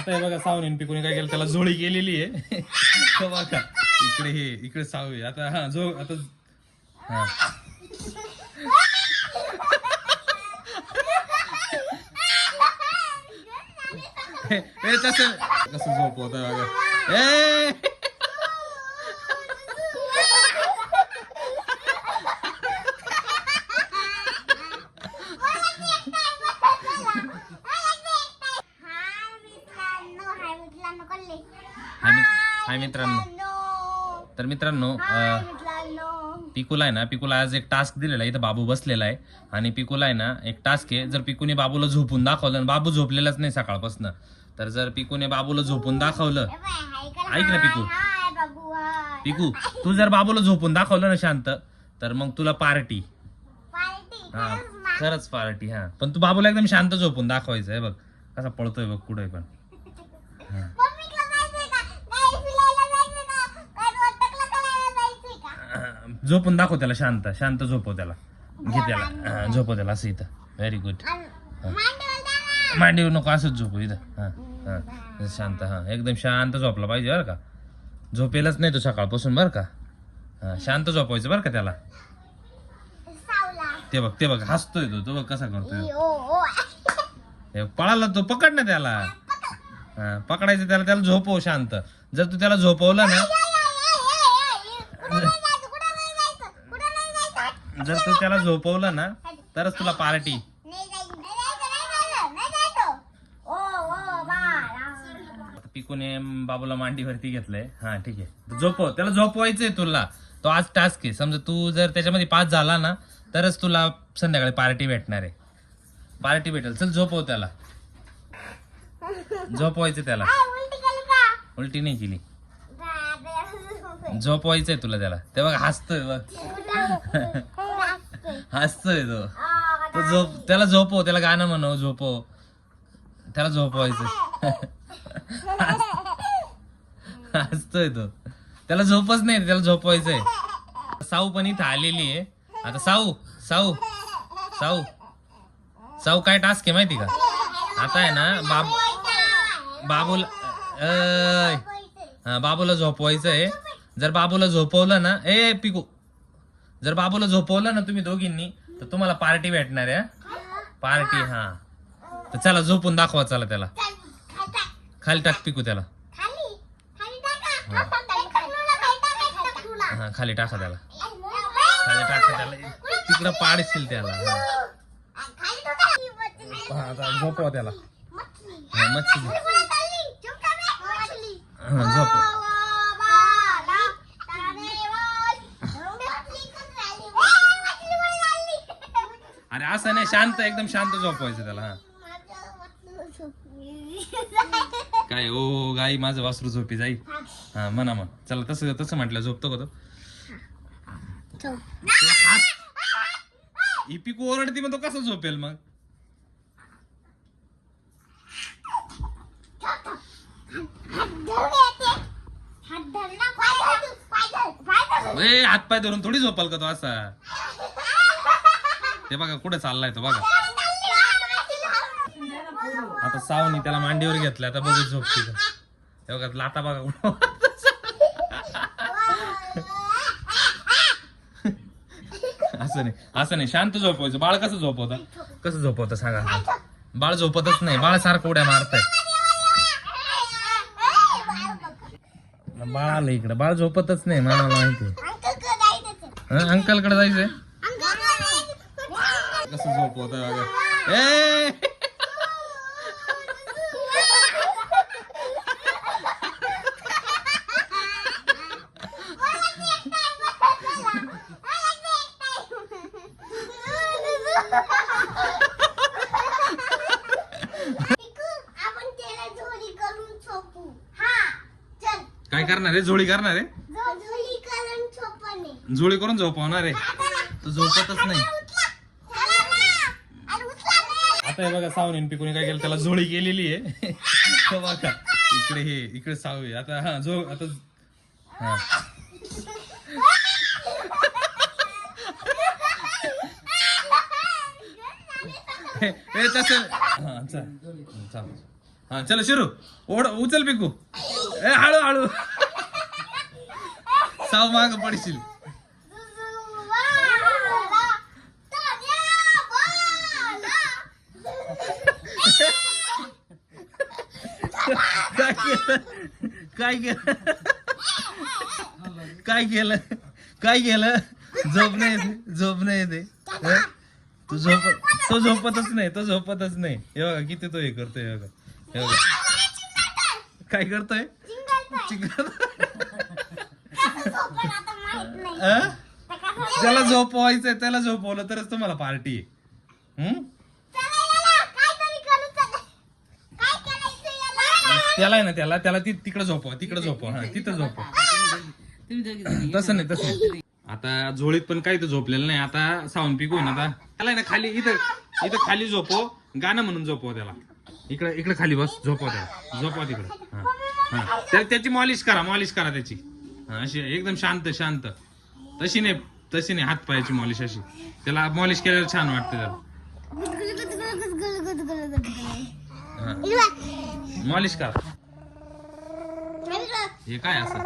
आता हे बघा सावनीन पिकून काय केलं त्याला झोळी केलेली आहे. तो बघा इकडे इकडे सावू आहे. आता हा जो आता हा कसं कसं झोपवत बघा ए हाय मित्रांनो. तर मित्रांनो पिकूला आहे ना, पिकूला आज एक टास्क दिलेला आहे. इथं बाबू बसलेला आहे आणि पिकूला आहे ना एक टास्क आहे. जर पिकूने बाबूला झोपून दाखवलं आणि बाबू झोपलेलाच नाही सकाळपासून, तर जर पिकूने बाबूला झोपून दाखवलं, ऐक ना पिकू, पिकू तू जर बाबूला झोपून दाखवलं ना शांत, तर मग तुला पार्टी. हा खरंच पार्टी. हा पण तू बाबूला एकदम शांत झोपून दाखवायचं आहे. बघ कसा पळतोय बघ कुठे पण. झोपून दाखव त्याला शांत शांत झोपव त्याला. घे त्याला झोपव त्याला असं इथं. Very good. मांडीवर नको असंच झोपू इथं. हा हा शांत. हा एकदम शांत झोपला पाहिजे बरं का. झोपेलच नाही तो सकाळपासून बरं का. हा शांत झोपवायचं बरं का त्याला. ते बघ हसतोय तो बघ कसा करतोय. पळाला तो, पकड ना त्याला. हा पकडायचं त्याला झोपव शांत. जर तू त्याला झोपवलं ना, जर तू त्याला झोपवलं ना तरच तुला पार्टी. पिकूने बाबूला मांडीवरती घेतलंय. हा ठीक आहे झोपव त्याला. झोपवायचंय तुला. तो आज टास्क आहे. समजा तू जर त्याच्यामध्ये पास झाला ना तरच तुला संध्याकाळी पार्टी भेटणार आहे. पार्टी भेटेल. चल झोपव त्याला. झोपवायचं त्याला. उलटी नाही केली. झोपवायचंय तुला त्याला. ते बघ हसतोय बघ. हसतोय तो झोप त्याला झोपव. त्याला गाणं म्हणव. झोपव त्याला. झोपवायचं. हसतोय तो. त्याला झोपच नाही, त्याला झोपवायचंय. साऊ पण इथं आलेली आहे. आता साऊ साऊ साऊ साऊ काय टास्क आहे माहिती का. आता आहे ना बाबूला बाबूला झोपवायचंय. जर बाबूला झोपवलं ना, ए पिकू, जर बाबूला झोपवलं ना तुम्ही दोघींनी, तर तुम्हाला पार्टी भेटणार आहे. पार्टी. हा तर चला झोपून दाखवा. चला त्याला खाली टाक पिकू त्याला. हा खाली टाका त्याला. खाली टाका त्याला. तिकडं पाडशील त्याला. आता झोपवा त्याला. मच्छी झोप. अरे असं नाही, शांत एकदम शांत झोपवायचं त्याला. हा काय ओ गाई माझं वासरू झोपी जाई. हा म्हणा मग चला. तसं म्हटलं झोपतो का तो. ही पिकू ओरडती मग तो कसं झोपेल मग. हात पाय धरून थोडी झोपाल का तो असा. ते बघा कुठे चाललाय तो बघा. आता सावनी त्याला मांडीवर घेतलं. आता बघू झोपती का. ते बघा लाता बघा कुठं. असं नाही शांत झोपवायचं. बाळ कसं झोपवतं सांगा. बाळ झोपतच नाही. बाळ सारखं उड्या मारतय. बाळ आलं इकडं. बाळ झोपतच नाही. मला माहिती. अंकल कडे जायचंय. कसं झोपवत बघा. ए काय करणार आहे. झोळी करणार आहे. झोळी करून झोपवणार आहे. तो झोपतच नाही. आता हे बघा सावनीन पिकून काय केलं त्याला झोळी केलेली आहे. तो बघा इकडे सावू आहे. आता हा आता हा तसं. हा चल चलो शिरू ओढ उचल पिकू ए हळू हळू साव माग पडशील काय केलं काय केलं काय केलं झोप नाही येते हं? तो झोपतच नाही हे बघा किती तो हे करतोय हे बघा काय करतोय त्याला झोपवायचंय त्याला झोपवलं तरच तुम्हाला पार्टी आहे त्याला आहे ना त्याला तिकडे झोपवा हा तिथं झोपवा तसं नाही आता झोळीत पण काही तर झोपलेलं नाही आता साऊंड पिकू ना आता त्याला ना खाली इथं खाली झोपव गाणं म्हणून झोपव त्याला इकडे खाली बस झोपवा तिकडे हा त्याची मॉलिश करा त्याची अशी एकदम शांत तशी नाही हात पायाची मॉलिश अशी त्याला मॉलिश केल्यावर छान वाटते त्याला मॉलिश करा हे काय असं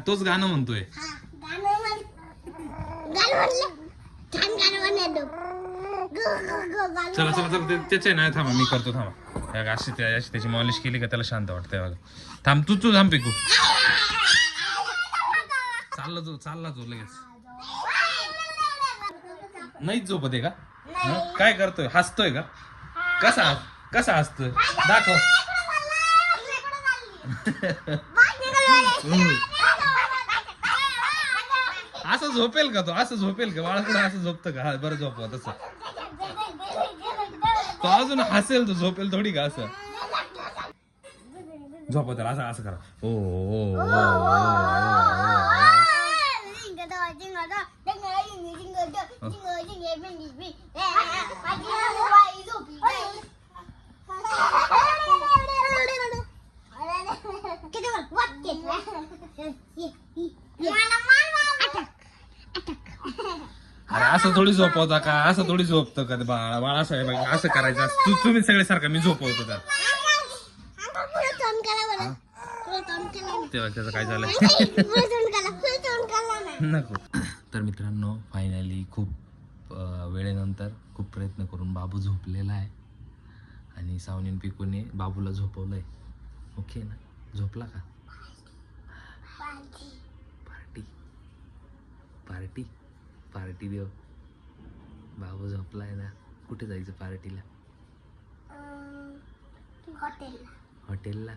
तोच गाणं म्हणतोय चला त्याचे नाही थांबा मी करतो थांबा अशी त्याची मॉलिश केली का त्याला शांत वाटतंय बघा थांब तू थांब पिकू चालला जो लगेच नाहीच झोपत आहे का काय करतोय हसतोय का कसा हसतोय दाखव असं झोपेल का बाळाकडे असं झोपतं का हा बरं झोपवा तसं तो अजून हसेल तो झोपेल थोडी का असं झोपा त्याला असं करा अरे असं थोडी झोपवता का असं थोडी झोपतं का बाळा साहेब असं करायचं तुम्ही सगळे सारखं मी झोपवतो त्याला तेव्हा त्याचं काय झालं नको तर मित्रांनो फायनली खूप वेळेनंतर खूप प्रयत्न करून बाबू झोपलेला आहे आणि सावनीन पिकूने बाबूला झोपवलंय ओके ना झोपला का पार्टी देव बाबू झोपलाय ना कुठे जायचं पार्टीला हॉटेलला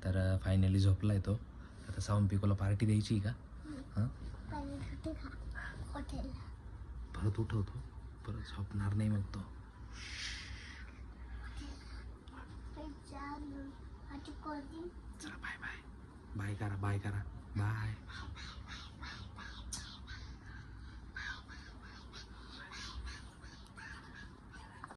तर फायनली झोपलाय तो आता साऊंड पिकोला पार्टी द्यायची का हां परत उठवतो परत झोपणार नाही मग तो चला बाय करा बाय